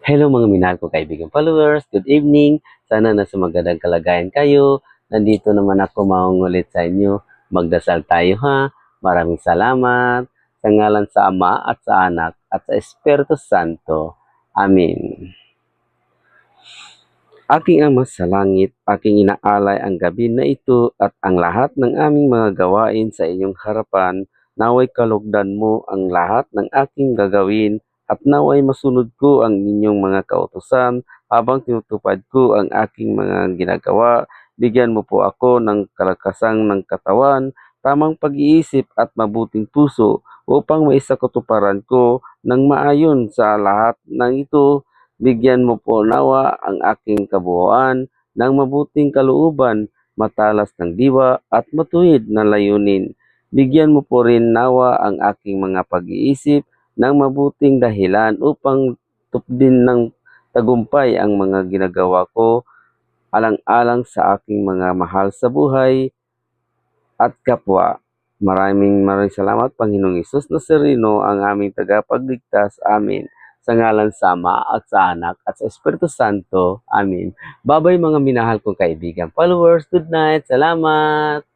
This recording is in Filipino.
Hello mga minahal ko kaibigan followers, good evening. Sana nasa magandang kalagayan kayo. Nandito naman ako maungulit sa inyo. Magdasal tayo ha. Maraming salamat. Sa ngalan sa Ama at sa Anak at sa Espiritu Santo. Amen. Aking Ama sa langit, aking inaalay ang gabi na ito at ang lahat ng aming mga gawain sa inyong harapan. Naway kalugdan mo ang lahat ng aking gagawin at naway masunod ko ang inyong mga kautusan habang tinutupad ko ang aking mga ginagawa. Bigyan mo po ako ng kalakasang ng katawan, tamang pag-iisip at mabuting puso upang maisakatuparan ko ng maayon sa lahat ng ito. Bigyan mo po nawa ang aking kabuuan ng mabuting kalooban, matalas ng diwa at matuwid na layunin. Bigyan mo po rin nawa ang aking mga pag-iisip ng mabuting dahilan upang tupdin ng tagumpay ang mga ginagawa ko alang-alang sa aking mga mahal sa buhay at kapwa. Maraming maraming salamat, Panginoong Hesus Nazareno, ang aming tagapagligtas. Amen. Sa ngalan sa Ama at sa Anak at sa Espiritu Santo. Amen. Babay mga minahal kong kaibigan. Followers, good night. Salamat.